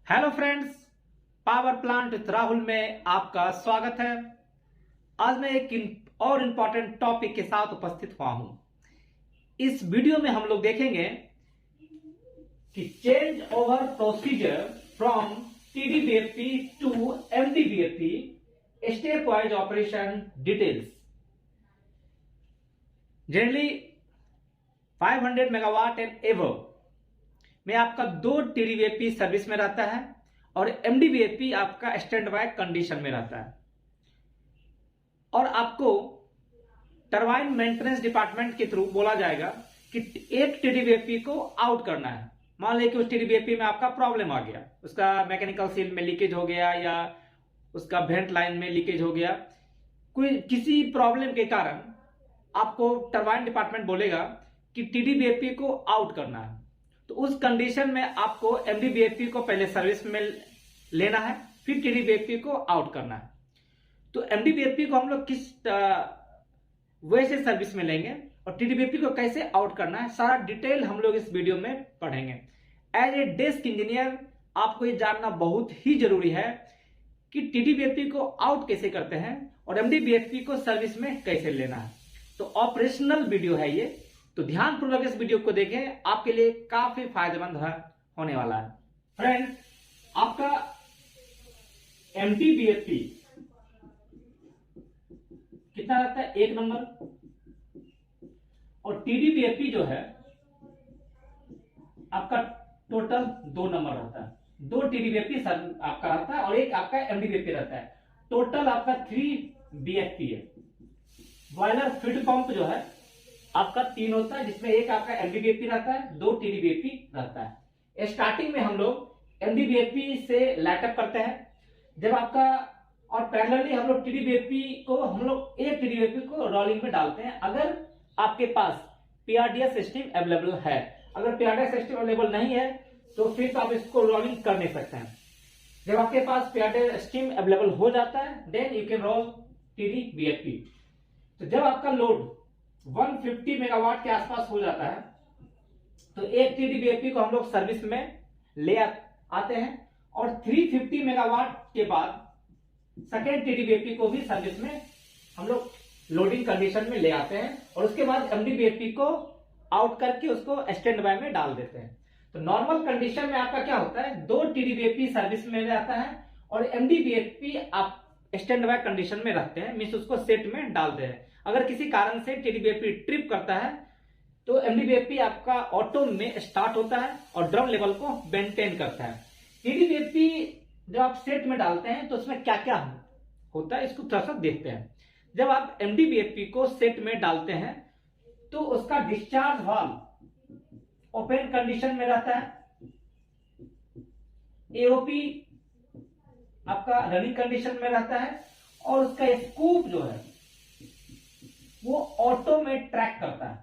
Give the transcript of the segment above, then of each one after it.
Hello friends, power plant with Rahul में आपका स्वागत है। आज मैं एक और इंपॉर्टेंट टॉपिक के साथ उपस्थित हुआ हूं। इस वीडियो में हम लोग देखेंगे कि change over procedure from TDBFP to MDBFP stepwise operation details. Generally 500 megawatt and above में आपका 2 टीडीबीएफपी सर्विस में रहता है और एमडीबीएफपी आपका स्टैंड बाय कंडीशन में रहता है। और आपको टरबाइन मेंटेनेंस डिपार्टमेंट के थ्रू बोला जाएगा कि एक टीडीबीएफपी को आउट करना है। मान लीजिए कि उस टीडीबीएफपी में आपका प्रॉब्लम आ गया, उसका मैकेनिकल सील में लीकेज हो गया या उसका वेंट लाइन में लीकेज हो गया, कोई किसी प्रॉब्लम के कारण आपको टरबाइन डिपार्टमेंट बोलेगा कि टीडीबीएफपी को आउट करना है। तो उस कंडीशन में आपको एमडीबीएफपी को पहले सर्विस में लेना है, फिर टीडीबीएफपी को आउट करना है। तो एमडीबीएफपी को हम लोग किस वे से सर्विस में लेंगे और टीडीबीएफपी को कैसे आउट करना है, सारा डिटेल हम लोग इस वीडियो में पढ़ेंगे। एज ए डेस्क इंजीनियर आपको ये जानना बहुत ही जरूरी है कि टीडीबीएफपी को आउट कैसे करते हैं और एमडीबीएफपी को सर्विस में कैसे लेना है। तो ऑपरेशनल वीडियो है ये, तो ध्यानपूर्वक इस वीडियो को देखें, आपके लिए काफी फायदेमंद होने वाला है। फ्रेंड्स, आपका एमडीबीएफपी कितना रहता है? 1 नंबर। और टीडीबीएफपी जो है आपका टोटल 2 नंबर रहता है। 2 टीडीबीएफपी आपका रहता है और एक आपका एमडीबीएफपी रहता है। टोटल आपका 3 बीएफपी है। बॉयलर फीड पंप जो है आपका 3 होता है, जिसमें एक आपका एमडीबीएफपी रहता है, 2 टीडीबीएफपी रहता है। स्टार्टिंग में हम लोग एमडीबीएफपी से लाइटअप करते हैं जब आपका, और पैरेलली हम लोग टीडीबीएफपी को एक टीडीबीएफपी को रोलिंग में डालते हैं अगर आपके पास पीआरडीएस सिस्टम अवेलेबल है। अगर पीआरडीएस सिस्टम अवेलेबल नहीं है तो फिर तो आप इसको रोलिंग कर नहीं सकते हैं। जब आपके पास पीआरडीएस सिस्टम अवेलेबल हो जाता है देन यू कैन रोल टीडीबीएफपी। तो जब आपका लोड 150 मेगावाट के आसपास हो जाता है तो एक टीडीबीएफपी को हम लोग सर्विस में ले आते हैं और 350 मेगावाट के बाद सेकेंड टीडीबीएफपी को भी सर्विस में हम लोग लोडिंग कंडीशन में ले आते हैं और उसके बाद एमडीबीएफपी को आउट करके उसको स्टैंड बाय में डाल देते हैं। तो नॉर्मल कंडीशन में आपका क्या होता है, 2 टीडीबीएफपी सर्विस में रहता है और एमडीबीएफपी आप स्टैंड बाय कंडीशन में रखते हैं, मींस उसको सेट में डालते हैं। अगर किसी कारण से टीडीबीएफपी ट्रिप करता है तो एमडीबीएफपी आपका ऑटो में स्टार्ट होता है और ड्रम लेवल को मेंटेन करता है। टीडीबीएफपी जब आप सेट में डालते हैं तो उसमें क्या क्या होता है इसको थोड़ा सा देखते हैं। जब आप एमडीबीएफपी को सेट में डालते हैं तो उसका डिस्चार्ज वाल्व ओपन कंडीशन में रहता है, एओपी आपका रनिंग कंडीशन में रहता है और उसका स्कूप जो है वो ऑटो में ट्रैक करता है।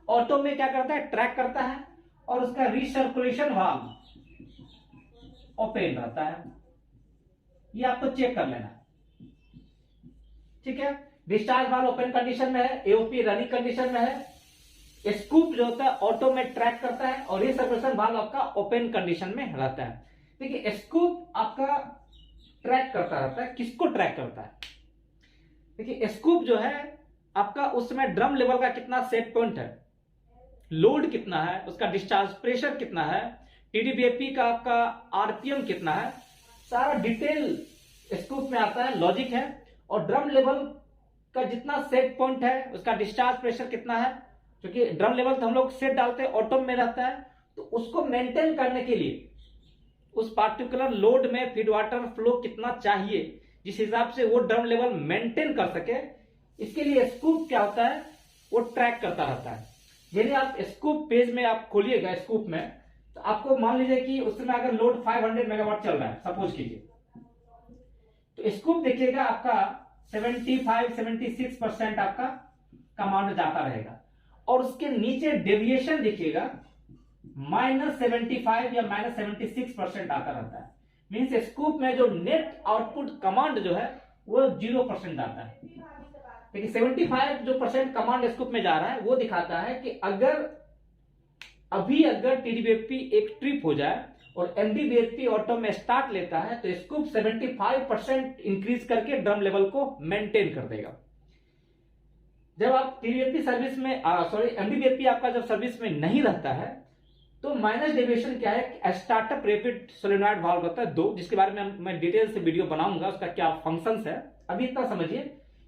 ऑटो में क्या करता है, ट्रैक करता है और उसका रिसर्कुलेशन वाल्व ओपन रहता है। ये आपको चेक कर लेना, ठीक है। डिस्चार्ज वाल्व ओपन कंडीशन में है, एओपी रनिंग कंडीशन में है, स्कूप जो होता है ऑटो में ट्रैक करता है और रिसर्कुलेशन वाल्व आपका ओपन कंडीशन में रहता है। देखिए स्कूप आपका ट्रैक करता रहता है, किसको ट्रैक करता है? देखिए स्कूप जो है आपका उस समय ड्रम लेवल का कितना सेट पॉइंट है, लोड कितना है, उसका डिस्चार्ज प्रेशर कितना है, टीडीबीएफपी का आपका आरपीएम कितना है, सारा डिटेल स्कूप में आता है, लॉजिक है। और ड्रम लेवल का जितना सेट पॉइंट है उसका डिस्चार्ज प्रेशर कितना है, क्योंकि ड्रम लेवल तो हम लोग सेट डालते हैं ऑटो में रहता है, तो उसको मेंटेन करने के लिए उस पार्टिकुलर लोड में फीड वाटर फ्लो कितना चाहिए जिस हिसाब से वो ड्रम लेवल मेंटेन कर सके, इसके लिए स्कूप क्या होता है वो ट्रैक करता रहता है। यदि आप स्कूप पेज में आप खोलिएगा स्कूप में तो आपको मान लीजिए कि उस समय अगर लोड 500 मेगावाट चल रहा है सपोज कीजिए, तो स्कूप देखिएगा आपका 75-76% आपका कमांड जाता रहेगा और उसके नीचे डेविएशन देखिएगा -75 या -76% आता रहता है। मीन्स स्कूप में जो नेट आउटपुट कमांड जो है वो 0% आता है। लेकिन 75 जो % कमांड स्कूप में जा रहा है वो दिखाता है कि अगर अभी अगर टीडीबीएफपी एक ट्रिप हो जाए और एमडीबीएफपी ऑटो में स्टार्ट लेता है तो स्कूप 75% इंक्रीज करके ड्रम लेवल को मेंटेन कर देगा। जब आप टीडीबीएफपी सर्विस में एमडीबीएफपी आपका जब सर्विस में नहीं रहता है तो माइनस डेविएशन क्या है, स्टार्टअप रैपिड सोलेनॉइड वाल्व होता है 2, जिसके बारे में मैं डिटेल से वीडियो बनाऊंगा, उसका क्या फंक्शंस है। अभी इतना समझिए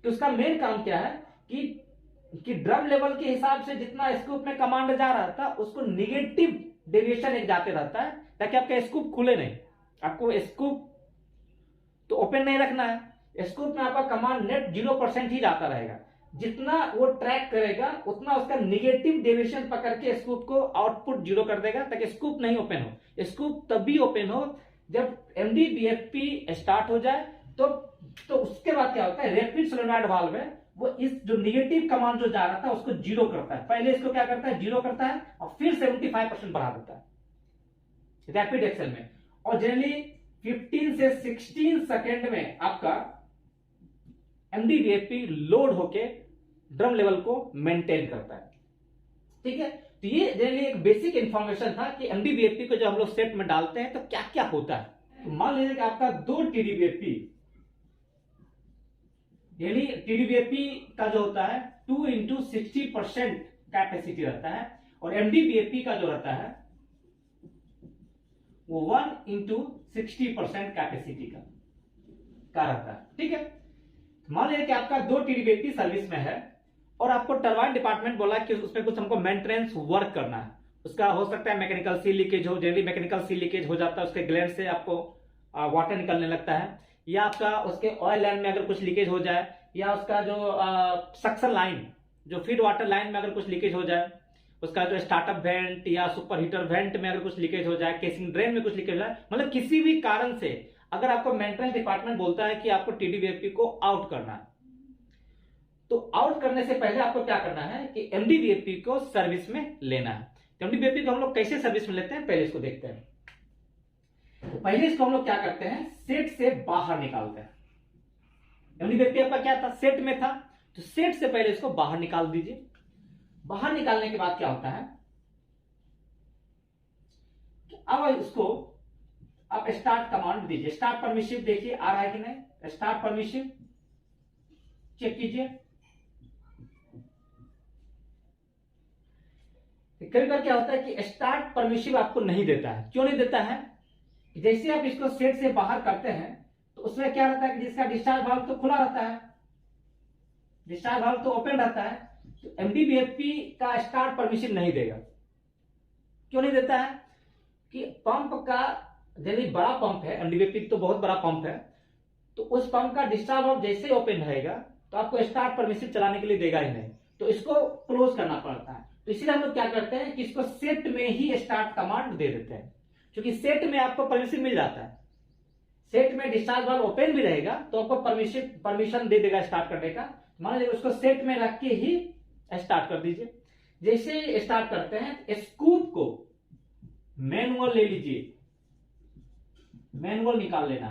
कि उसका मेन काम क्या है कि ड्रम लेवल के हिसाब से जितना स्कूप में कमांड जा रहा था उसको निगेटिव डेविएशन एक जाते रहता है, ताकि आपका स्कूप खुले नहीं। आपको स्कूप तो ओपन नहीं रखना है, स्कूप में आपका कमांड नेट 0% ही जाता रहेगा। जितना वो ट्रैक करेगा उतना उसका निगेटिव डेविएशन पकड़ के स्कूप को आउटपुट 0 कर देगा, ताकि स्कूप नहीं ओपन हो। स्कूप तभी ओपन हो जब एमडीबीएफपी स्टार्ट हो जाए। तो उसके बाद क्या होता है, रैपिड सोलेनॉइड वाल्व है वो इस जो निगेटिव कमांड जो जा रहा था उसको 0 करता है। पहले इसको क्या करता है, 0 करता है और फिर 75% बढ़ा देता है रैपिड एक्सेल में। और जनरली 15 से 16 सेकेंड में आपका एमडीबीएफपी लोड होके ड्रम लेवल को मेंटेन करता है। ठीक है, तो ये जनरली एक बेसिक इंफॉर्मेशन था कि एमडीबीएफपी को जब हम लोग सेट में डालते हैं तो क्या क्या होता है। तो मान लीजिए कि आपका 2 टीडीबीएफपी, यानी टीडीबीएफपी का जो होता है 2 into 60% कैपेसिटी रहता है, और एमडीबीएफपी का जो रहता है वो 1 into 60% कैपेसिटी का रहता है। ठीक है, मान लीजिए कि आपका 2 टीडीबीएफपी सर्विस में है और आपको टरबाइन डिपार्टमेंट बोला कि उसमें कुछ हमको मेंटेनेंस वर्क करना है। उसका हो सकता है मैकेनिकल सी लीकेज हो, जनरली मैकेनिकल सी लीकेज हो जाता है, उसके ग्लैंड से आपको वाटर निकलने लगता है, या आपका उसके ऑयल लाइन में अगर कुछ लीकेज हो जाए, या उसका जो सक्शन लाइन जो फीड वाटर लाइन में अगर कुछ लीकेज हो जाए, उसका जो स्टार्टअप वेंट या सुपर हीटर वेंट में अगर कुछ लीकेज हो जाए, केसिंग ड्रेन में कुछ लीकेज हो जाए, मतलब किसी भी कारण से अगर आपको मेंटेनेंस डिपार्टमेंट बोलता है कि आपको टीडीबीएफपी को आउट करना है, तो आउट करने से पहले आपको क्या करना है कि एमडीबीएफपी को सर्विस में लेना है। तो एमडीबीएफपी को हम लोग कैसे सर्विस में लेते हैं, पहले इसको देखते हैं। तो पहले इसको हम लोग क्या करते हैं, सेट से बाहर निकालते हैं। एमडीबीएफपी आपका क्या था, सेट में था, तो सेट से पहले इसको बाहर निकाल दीजिए। बाहर निकालने के बाद क्या होता है कि अब इसको आप स्टार्ट कमांड दीजिए। स्टार्ट परमिशिव देखिए आ रहा है कि नहीं, स्टार्ट परमिशिव चेक कीजिए। कई बार क्या होता है कि स्टार्ट परमिशिव आपको नहीं देता है। क्यों नहीं देता है, जैसे आप इसको सेट से बाहर करते हैं तो उसमें क्या रहता है कि जिसका डिस्चार्ज वाल्व तो खुला रहता है, डिस्चार्ज वाल्व तो ओपन रहता है, तो एमडीबीएफपी का स्टार्ट परमिशन नहीं देगा। क्यों नहीं देता है कि पंप का यदि बड़ा पंप है, एमडीबीएफपी तो बहुत बड़ा पंप है, तो उस पंप का डिस्चार्ज वाल्व जैसे ही ओपन रहेगा तो आपको स्टार्ट परमिशन चलाने के लिए देगा ही नहीं, तो इसको क्लोज करना पड़ता है। तो इसीलिए हम लोग क्या करते हैं कि इसको सेट में ही स्टार्ट कमांड दे देते हैं, क्योंकि सेट में आपको परमिशन मिल जाता है। सेट में डिस्चार्ज वाल्व ओपन भी रहेगा तो आपको परमिशन दे देगा स्टार्ट करने का। मान लीजिए उसको सेट में रख के ही स्टार्ट कर दीजिए। जैसे स्टार्ट करते हैं, स्कूप को मैनुअल ले लीजिए, मैनुअल निकाल लेना।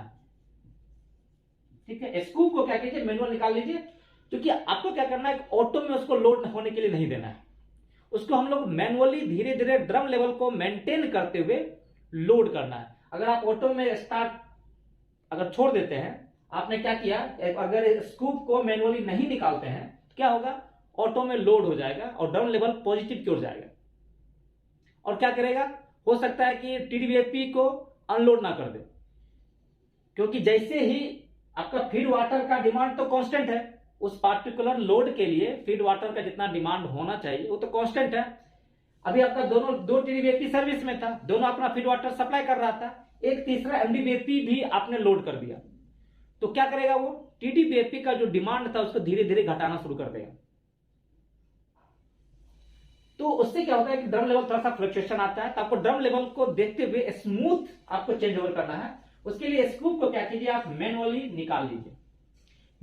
ठीक है, स्कूप को क्या कीजिए, मैनुअल निकाल लीजिए, क्योंकि आपको क्या करना है, ऑटो में उसको लोड होने के लिए नहीं देना है। उसको हम लोग मैनुअली धीरे धीरे ड्रम लेवल को मेंटेन करते हुए लोड करना है। अगर आप ऑटो में स्टार्ट अगर छोड़ देते हैं, आपने क्या किया, अगर स्कूप को मैनुअली नहीं निकालते हैं तो क्या होगा, ऑटो में लोड हो जाएगा और ड्रम लेवल पॉजिटिव की ओर जाएगा, और क्या करेगा, हो सकता है कि टीडीबीएफपी को अनलोड ना कर दे, क्योंकि जैसे ही आपका फीड वाटर का डिमांड तो कांस्टेंट है, उस पार्टिकुलर लोड के लिए फीड वाटर का जितना डिमांड होना चाहिए वो तो कांस्टेंट है। अभी आपका दो टीडीबीएफपी सर्विस में था, दोनों अपना फीड वाटर सप्लाई कर रहा था, एक तीसरा एमडीबीएफपी भी आपने लोड कर दिया, तो क्या करेगा, वो टीडीबीएफपी का जो डिमांड था उसको धीरे धीरे घटाना शुरू कर देगा। तो उससे क्या होता है कि ड्रम लेवल थोड़ा सा फ्लक्चुएशन आता है, तो आपको ड्रम लेवल को देखते हुए स्मूथ आपको चेंज ओवर करना है। उसके लिए स्कूप को क्या कीजिए, आप मैनुअली निकाल लीजिए।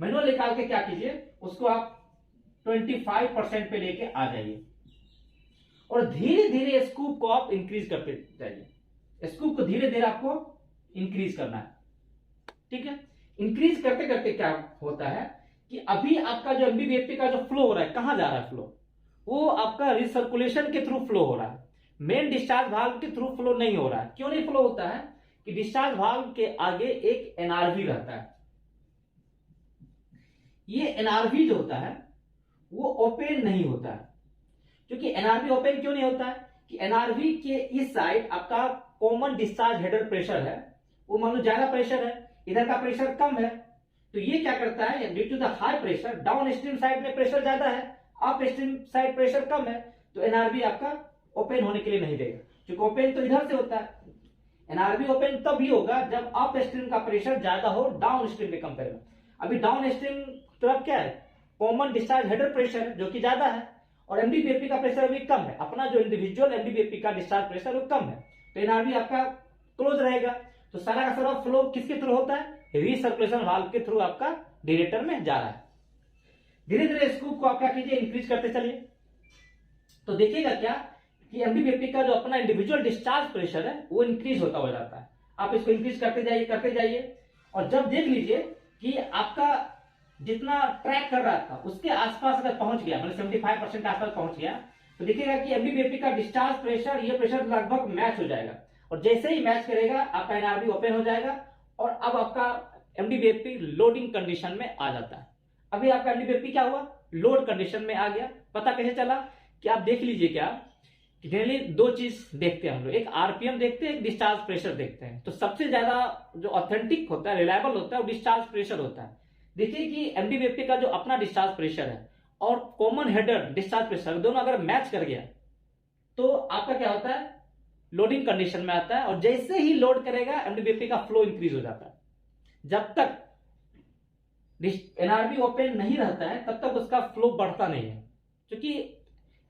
मैनुअल निकाल के क्या कीजिए, उसको आप 25% पे लेके आ जाइए और धीरे धीरे स्कूप को आप इंक्रीज करते जाइए। स्कूप को धीरे धीरे आपको इंक्रीज करना है। ठीक है, इंक्रीज करते करते क्या होता है कि अभी आपका जो एमडीबीएफपी का जो फ्लो हो रहा है, कहां जा रहा है फ्लो, वो आपका रिसर्कुलेशन के थ्रू फ्लो हो रहा है। मेन डिस्चार्ज वाल्व के थ्रू फ्लो नहीं हो रहा है। क्यों नहीं फ्लो होता है कि डिस्चार्ज वाल्व के आगे एक एनआरवी रहता है। ये एनआरवी जो होता है वो ओपन नहीं होता है। क्योंकि एनआरवी ओपन क्यों नहीं होता है कि एनआरवी के इस साइड आपका कॉमन डिस्चार्ज हेडर प्रेशर है, वो मान लो ज्यादा प्रेशर है, इधर का प्रेशर कम है, तो ये क्या करता है, due to the high pressure downstream side में प्रेशर ज्यादा है, अप स्ट्रीम साइड प्रेशर कम है, तो एनआरवी आपका ओपन होने के लिए नहीं देगा। क्योंकि ओपन तो इधर से होता है, एनआरवी ओपन तब भी होगा जब अप स्ट्रीम का प्रेशर ज्यादा हो, डाउन स्ट्रीम में कम करेगा। अभी डाउन स्ट्रीम तरफ क्या है, कॉमन डिस्चार्ज हेडर प्रेशर जो कि ज्यादा है, और एमडीबीएफपी का प्रेशर अभी कम है, अपना जो इंडिविजुअल एमडीबीएफपी का डिस्चार्ज प्रेशर वो कम है, तो एनआरवी आपका क्लोज रहेगा। तो सारा का सारा फ्लो किसके थ्रू होता है, रीसर्कुलेशन वाल्व के थ्रू आपका डायरेक्टर में जा रहा है। धीरे धीरे स्कूप को आप क्या कीजिए, इंक्रीज करते चलिए, तो देखिएगा क्या कि एमडीबीएफपी का जो अपना इंडिविजुअल डिस्चार्ज प्रेशर है वो इंक्रीज होता हो जाता है। आप इसको इंक्रीज करते जाइए, और जब देख लीजिए कि आपका जितना ट्रैक कर रहा था उसके आसपास अगर पहुंच गया, मतलब 75% आसपास पहुंच गया, तो देखिएगा कि एमडीबीएफपी का डिस्चार्ज प्रेशर, ये प्रेशर लगभग मैच हो जाएगा, और जैसे ही मैच करेगा आपका एनआरवी ओपन हो जाएगा, और अब आपका एमडीबीएफपी लोडिंग कंडीशन में आ जाता है। अभी आपका एमडीबीएफपी क्या हुआ, लोड कंडीशन में आ गया। पता कैसे चला कि आप देख लीजिए क्या, जनरली दो चीज देखते हैं हम लोग, एक आरपीएम देखते हैं, एक डिस्चार्ज प्रेशर देखते हैं। तो सबसे ज्यादा जो ऑथेंटिक होता है, रिलायबल होता है, वो डिस्चार्ज प्रेशर होता है। देखिए कि एमडीबीएफपी का जो अपना डिस्चार्ज प्रेशर है और कॉमन हेडर डिस्चार्ज प्रेशर दोनों अगर मैच कर गया तो आपका क्या होता है, लोडिंग कंडीशन में आता है, और जैसे ही लोड करेगा एमडीबीएफपी का फ्लो इंक्रीज हो जाता है। जब तक एनआरवी ओपन नहीं रहता है तब तक उसका फ्लो बढ़ता नहीं है, क्योंकि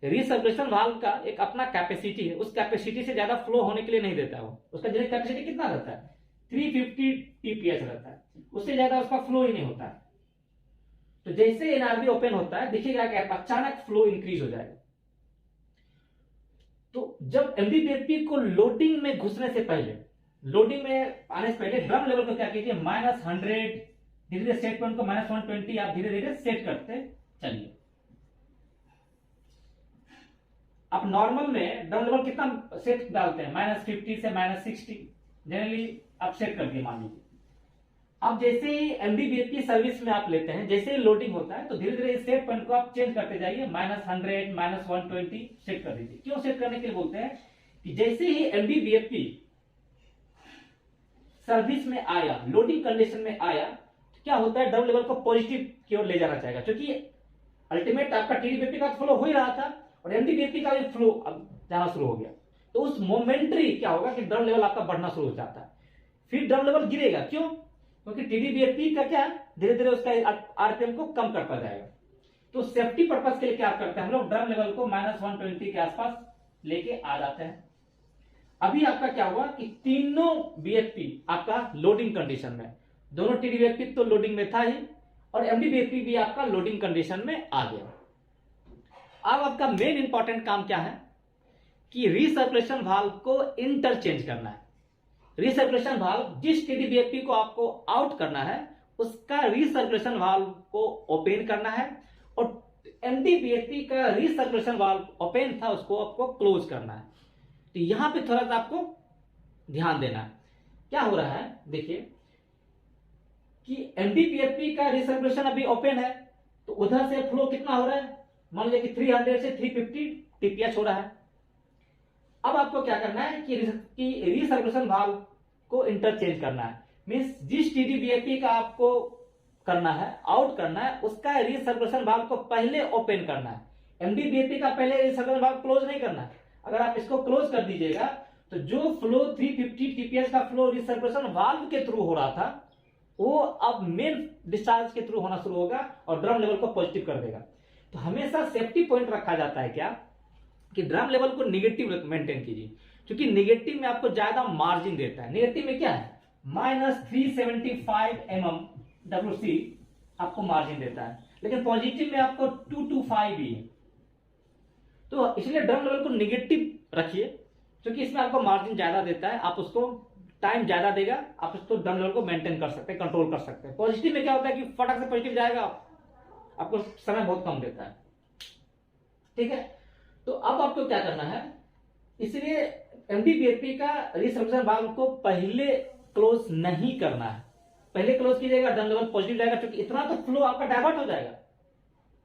रीसर्कुलेशन वाल्व का एक अपना कैपेसिटी है, उस कैपेसिटी से ज्यादा फ्लो होने के लिए नहीं देता वो। उसका जनरल कैपेसिटी कितना रहता है, 350 टीपीएच रहता है, उससे ज्यादा उसका फ्लो ही नहीं होता है। तो जैसे एनआरवी ओपन होता है देखिएगा कि अचानक फ्लो इंक्रीज हो जाएगा। तो जब एमडीबीएफपी को लोडिंग में घुसने से पहले, लोडिंग में आने से पहले ड्रम लेवल को क्या कीजिए, -100, धीरे धीरे सेट पॉइंट को -120 आप धीरे धीरे सेट करते चलिए। आप नॉर्मल में ड्रम लेवल कितना सेट डालते हैं, -50 से -60 जनरली आप सेट कर दिए मान लीजिए। अब जैसे ही एमडीबीएफपी सर्विस में आप लेते हैं, जैसे ही लोडिंग होता है तो धीरे धीरे सेट पॉइंट को आप चेंज करते जाइए, -100 -120 सेट कर दीजिए। क्यों सेट करने के लिए बोलते हैं कि जैसे ही एमडीबीएफपी सर्विस में आया, लोडिंग कंडीशन में आया, तो क्या होता है, ड्रम लेवल को पॉजिटिव की ओर ले जाना चाहेगा, क्योंकि अल्टीमेट आपका टीडीबीएफपी का फ्लो हो ही रहा था और एमडीबीएफपी का भी फ्लो अब जाना शुरू हो गया। तो उस मोमेंटरी क्या होगा कि ड्रम लेवल आपका बढ़ना शुरू हो जाता है, फिर ड्रम लेवल गिरेगा। क्यों, क्योंकि टीडीबीएफपी का क्या धीरे धीरे उसका आरपीएम को कम करता जाएगा। तो सेफ्टी पर्पज के लिए क्या करते हैं हम लोग, ड्रम लेवल को -120 के आसपास लेके आ जाते हैं। अभी आपका क्या हुआ कि तीनों बीएफपी आपका लोडिंग कंडीशन में, दोनों टीडीबीएफपी तो लोडिंग में था ही, और एमडीबीएफपी भी आपका लोडिंग कंडीशन में आ गया। अब आपका मेन इंपॉर्टेंट काम क्या है कि रीसर्कुलेशन वाल्व को इंटरचेंज करना है। रीसर्कुलेशन वाल्व जिस टीडीबीएफपी को आपको आउट करना है उसका रीसर्कुलेशन वाल्व को ओपन करना है, और एमडीबीएफपी का रीसर्कुलेशन वाल्व ओपन था उसको आपको क्लोज करना है। तो यहां पे थोड़ा सा आपको ध्यान देना है। क्या हो रहा है, देखिए कि एमडीबीएफपी का रीसर्कुलेशन अभी ओपन है, तो उधर से फ्लो कितना हो रहा है, मान लीजिए कि 300 से 350 टीपीएच हो रहा है। अब आपको क्या करना है कि रीसर्कुलेशन वाल्व को इंटरचेंज करना है, मींस जिस टीडीबीएफपी का आपको करना है, आउट करना है, उसका रीसर्कुलेशन वाल्व को पहले ओपन करना है। एमडीबीएफपी का पहले रीसर्कुलेशन वाल्व क्लोज नहीं करना है। अगर आप इसको क्लोज कर दीजिएगा तो जो फ्लो 350 टीपीएच का फ्लो रीसर्कुलेशन वाल्व के थ्रू हो रहा था वो अब मेन डिस्चार्ज के थ्रू होना शुरू होगा और ड्रम लेवल को पॉजिटिव कर देगा। तो हमेशा सेफ्टी पॉइंट रखा जाता है क्या कि ड्रम लेवल को निगेटिव मेंटेन कीजिए, क्योंकि निगेटिव में आपको ज्यादा मार्जिन देता है। निगेटिव में क्या है, -375 mm WC आपको मार्जिन देता है, लेकिन पॉजिटिव में आपको 225 ही है। तो इसलिए ड्रम लेवल को निगेटिव रखिए, क्योंकि इसमें आपको मार्जिन ज्यादा देता है, आप उसको टाइम ज्यादा देगा, आप उसको ड्रम लेवल को मेंटेन कर सकते हैं, कंट्रोल कर सकते हैं। पॉजिटिव में क्या होता है कि फटाक से पॉजिटिव जाएगा, आपको समय बहुत कम देता है। ठीक है, तो अब आपको क्या करना है इसलिए एमडीबीएफपी का रिसर्कुलेशन वाल्व को पहले क्लोज नहीं करना है। पहले क्लोज कीजिएगा, ड्रम लेवल पॉजिटिव जाएगा, क्योंकि इतना तो फ्लो आपका डाइवर्ट हो जाएगा।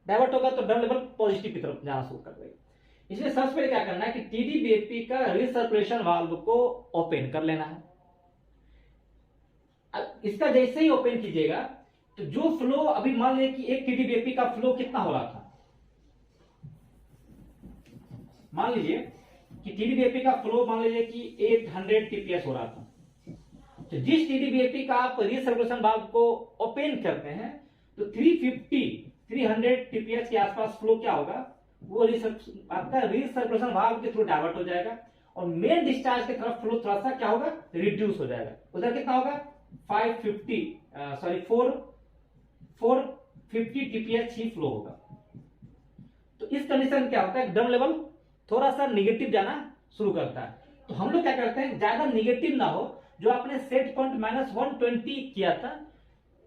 डाइवर्ट होगा तो ड्रम लेवल पॉजिटिव की तरफ जाना शुरू कर देगा। इसलिए सबसे पहले क्या करना है कि टीडीबीएफपी का रिसर्कुलेशन वाल्व को ओपन कर लेना है। इसका जैसे ही ओपन कीजिएगा तो जो फ्लो, अभी मान लीजिए कि एक टीडीबीएफपी का फ्लो कितना हो रहा था, मान लीजिए कि टीडीबीएफपी का फ्लो मान लीजिए कि 800 टीपीएस हो रहा था। तो जिस टीडीबीएफपी का आप रिसर्कुलेशन वाल्व को ओपन करते हैं तो 300 टीपीएस के आसपास फ्लो क्या होगा, वो आपका रिसर्कुलेशन वाल्व के थ्रू डाइवर्ट हो जाएगा और मेन डिस्चार्ज की तरफ फ्लो थोड़ा सा क्या होगा, रिड्यूस हो जाएगा। उधर कितना होगा, 450 टीपीएस ही फ्लो होगा। तो इस कंडीशन में क्या होता है, ड्रम लेवल थोड़ा सा निगेटिव जाना शुरू करता है। तो हम लोग क्या करते हैं, ज्यादा निगेटिव ना हो, जो आपने सेट पॉइंट -120 किया था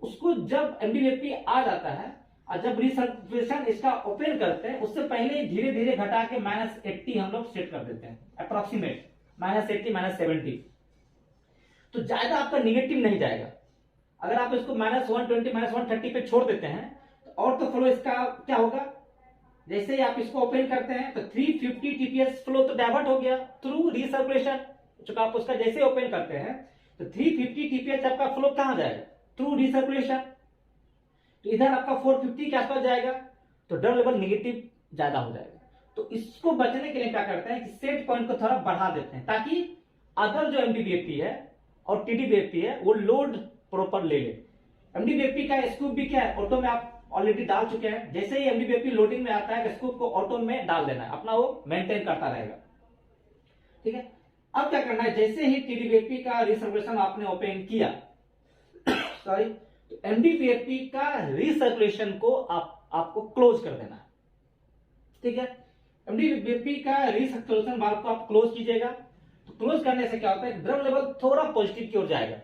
उसको जब एमडीबीएफपी आ जाता है और जब रिसर्कुलेशन इसका ओपन करते हैं उससे पहले धीरे धीरे घटा के -80 हम लोग सेट कर देते हैं, अप्रोक्सीमेट -80 -70। तो ज्यादा आपका निगेटिव नहीं जाएगा। अगर आप इसको -120 -130 पे छोड़ देते हैं तो और तो फ्लो इसका क्या होगा, जैसे ही आप इसको ओपन करते हैं तो 350 टीपीएस फ्लो तो डाइवर्ट हो गया थ्रू रिसर्कुलेशन। चूंकि आप उसका जैसे ओपन करते हैं तो 350 टीपीएस आपका फ्लो कहां जाएगा, थ्रू रिसर्कुलेशन। तो इधर आपका 450 के आसपास जाएगा, तो ड्रम लेवल निगेटिव ज्यादा हो जाएगा। तो इसको बचने के लिए क्या करते हैं कि सेट पॉइंट को थोड़ा बढ़ा देते हैं, ताकि अदर जो एमडीबीएफपी है और टीडीबीएफपी है वो लोड प्रॉपर ले ले। एमडीबीएफपी का स्कूप भी क्या है, ऑटो में आप ऑलरेडी डाल चुके हैं। जैसे ही एमडीबीएफपी लोडिंग में आता है स्कूप को ऑटो में डाल देना है, अपना वो मेंटेन करता रहेगा। ठीक है, अब क्या करना है, जैसे ही टीडीबीएफपी का रिसर्कुलेशन आपने ओपन किया सॉरी, तो एमडीबीएफपी का रिसर्कुलेशन को आपको क्लोज कर देना है। ठीक है, एमडीबीएफपी का रिसर्कुलेशन वाल्व को आप क्लोज कीजिएगा। तो क्लोज करने से क्या होता है, ड्रम लेवल थोड़ा पॉजिटिव की ओर जाएगा।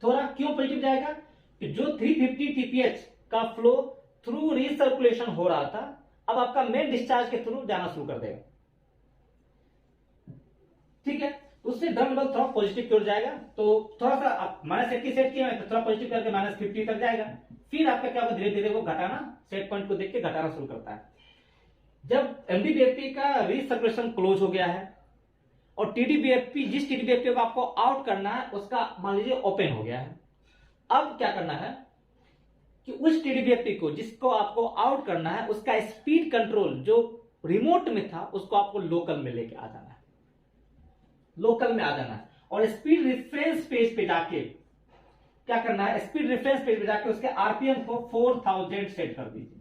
थोड़ा क्यों पॉजिटिव जाएगा, कि जो 350 टीपीएच का फ्लो थ्रू रिसर्कुलेशन हो रहा था अब आपका मेन डिस्चार्ज के थ्रू जाना शुरू कर देगा। ठीक है, उससे ड्रम लेवल थोड़ा पॉजिटिव की ओर जाएगा। तो थोड़ा सा आप -80 सेट किए हैं तो थोड़ा पॉजिटिव करके -50 तक जाएगा। फिर आपका क्या होगा, धीरे धीरे वो घटाना, सेट पॉइंट को देख के घटाना शुरू करता है। जब एमडीबीएफपी का रिसर्कुलेशन क्लोज हो गया है और टीडीबीएफपी, जिस टीडीबीएफपी को आपको आउट करना है उसका मान लीजिए ओपन हो गया है, अब क्या करना है कि उस टीडीबीएफपी को जिसको आपको आउट करना है उसका स्पीड कंट्रोल जो रिमोट में था उसको आपको लोकल में लेके आ जाना है। लोकल में आ जाना है और स्पीड रेफरेंस पेज पे जाके क्या करना है, स्पीड रेफरेंस पेज पे जाके उसके आरपीएम को 4000 सेट कर दीजिए।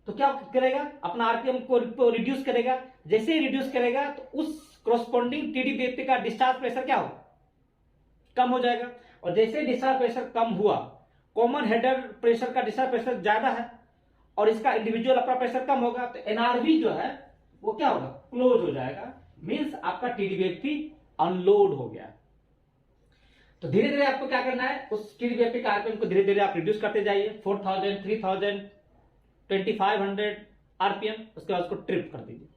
तो क्या करेगा, अपना आरपीएम को रिड्यूस करेगा। जैसे ही रिड्यूस करेगा तो उस कॉरस्पॉन्डिंग टीडीबीएफपी का डिस्चार्ज प्रेशर क्या होगा, कम हो जाएगा। और जैसे डिस्चार्ज प्रेशर कम हुआ, कॉमन हेडर प्रेशर का डिस्चार्ज प्रेशर ज्यादा है और इसका इंडिविजुअल अपना प्रेशर कम होगा, तो एनआरवी जो है वो क्या होगा, क्लोज हो जाएगा। मींस आपका टीडीबीएफपी अनलोड हो गया। तो धीरे धीरे आपको क्या करना है, उस टीडीबीएफपी का आरपीएम को धीरे धीरे आप रिड्यूस करते जाइए, 4000, 3000, 2500 आरपीएम। उसके बाद उसको ट्रिप कर दीजिए।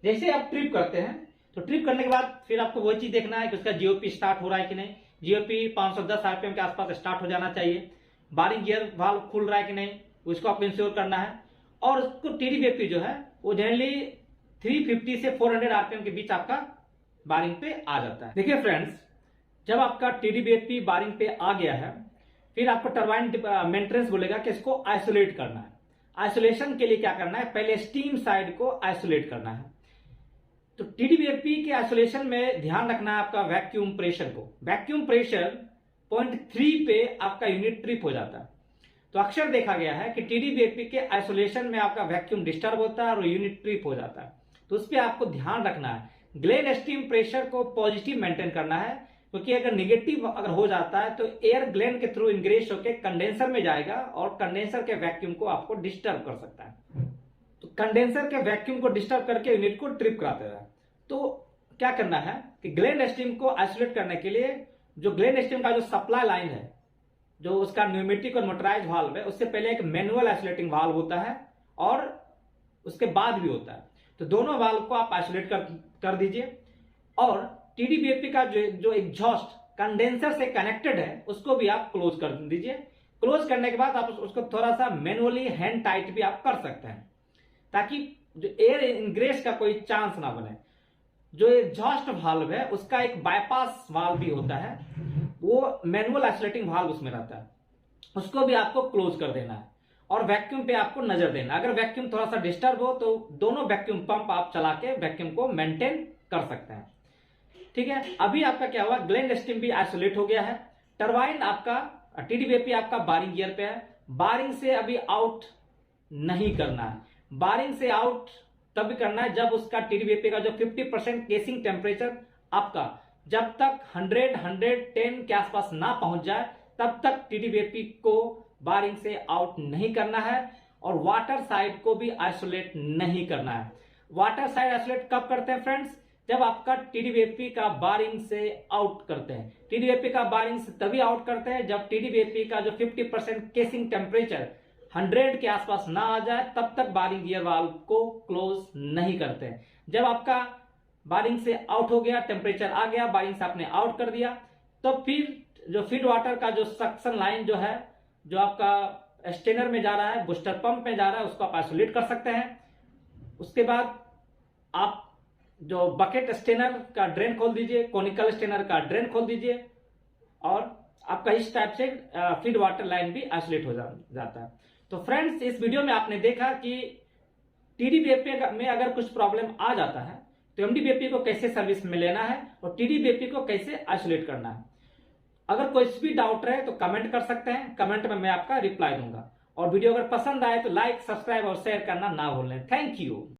जैसे आप ट्रिप करते हैं तो ट्रिप करने के बाद फिर आपको वही चीज देखना है कि उसका जीओपी स्टार्ट हो रहा है कि नहीं। जीओपी 510 आरपीएम के आसपास स्टार्ट हो जाना चाहिए। बारिंग गियर वाल्व खुल रहा है कि नहीं उसको आपको इंश्योर करना है। और उसको टीडीबीएफपी जो है वो जनरली 350 से 400 आरपीएम के बीच आपका बारिंग पे आ जाता है। देखिए फ्रेंड्स, जब आपका टीडीबीएफपी बारिंग पे आ गया है फिर आपको टरबाइन मेंटेनेंस बोलेगा कि इसको आइसोलेट करना है। आइसोलेशन के लिए क्या करना है, पहले स्टीम साइड को आइसोलेट करना है। तो टीडीबीएफपी के आइसोलेशन में ध्यान रखना है आपका वैक्यूम प्रेशर को। वैक्यूम प्रेशर 0.3 पे आपका यूनिट ट्रिप हो जाता है। तो अक्सर देखा गया है कि टीडीबीएफपी के आइसोलेशन में आपका वैक्यूम डिस्टर्ब होता है और यूनिट ट्रिप हो जाता है। तो उस पर आपको ध्यान रखना है। ग्लेन स्टीम प्रेशर को पॉजिटिव मेंटेन करना है, क्योंकि अगर निगेटिव अगर हो जाता है तो एयर ग्लेन के थ्रू इंग्रेस होकर कंडेंसर में जाएगा और कंडेंसर के वैक्यूम को आपको डिस्टर्ब कर सकता है। तो कंडेंसर के वैक्यूम को डिस्टर्ब करके यूनिट को ट्रिप कराते हैं। तो क्या करना है कि ग्लेन स्टीम को आइसोलेट करने के लिए जो ग्लेन स्टीम का जो सप्लाई लाइन है, जो उसका न्यूमेटिक और मोटराइज वाल्व है, उससे पहले एक मैनुअल आइसोलेटिंग वाल्व होता है और उसके बाद भी होता है। तो दोनों वाल्व को आप आइसोलेट कर दीजिए। और टीडीबीएफपी का जो एग्जॉस्ट कंडेंसर से कनेक्टेड है उसको भी आप क्लोज कर दीजिए। क्लोज करने के बाद आप उसको थोड़ा सा मैनुअली हैंड टाइट भी आप कर सकते हैं, ताकि जो एयर इनग्रेस का कोई चांस ना बने। जो एग्जॉस्ट वाल्व है उसका एक बाईपास वाल्व भी होता है, वो मैनुअल आइसोलेटिंग वाल्व उसमें रहता है, उसको भी आपको क्लोज कर देना है। और वैक्यूम पे आपको नजर देना, अगर वैक्यूम थोड़ा सा डिस्टर्ब हो तो दोनों वैक्यूम पंप आप चला के वैक्यूम को मेंटेन कर सकते हैं। ठीक है, अभी आपका क्या हुआ, ग्लैंड स्टीम भी आइसोलेट हो गया है। टरबाइन आपका टीडीबीएफपी आपका बारिंग गियर पे है, बारिंग से अभी आउट नहीं करना है। बारिंग से आउट तब करना है जब उसका टीडीबीएफपी का जो 50% केसिंग टेम्परेचर आपका जब तक 110 के आसपास ना पहुंच जाए तब तक टीडीबीएफपी को बारिंग से आउट नहीं करना है। और वाटर साइड को भी आइसोलेट नहीं करना है। वाटर साइड आइसोलेट कब करते हैं फ्रेंड्स, जब आपका टीडीबीएफपी का बारिंग से आउट करते हैं। टीडीबीएफपी का बारिंग से तभी आउट करते हैं जब टीडीबीएफपी का जो 50% केसिंग टेम्परेचर 100 के आसपास ना आ जाए, तब तक बारिंग गियर वाल्व को क्लोज नहीं करते हैं। जब आपका बारिंग से आउट हो गया, टेम्परेचर आ गया, बारिंग से आपने आउट कर दिया, तो फिर जो फीड वाटर का जो सक्शन लाइन जो है, जो आपका स्टेनर में जा रहा है, बूस्टर पंप में जा रहा है, उसको आप आइसोलेट कर सकते हैं। उसके बाद आप जो बकेट स्टेनर का ड्रेन खोल दीजिए, कोनिकल स्टेनर का ड्रेन खोल दीजिए, और आपका इस टाइप से फीड वाटर लाइन भी आइसोलेट हो जाता है। तो फ्रेंड्स, इस वीडियो में आपने देखा कि टीडीबीएफपी में अगर कुछ प्रॉब्लम आ जाता है तो एमडीबीएफपी को कैसे सर्विस में लेना है और टीडीबीएफपी को कैसे आइसोलेट करना है। अगर कोई भी डाउट रहे तो कमेंट कर सकते हैं, कमेंट में मैं आपका रिप्लाई दूंगा। और वीडियो अगर पसंद आए तो लाइक, सब्सक्राइब और शेयर करना ना भूलें। Thank you.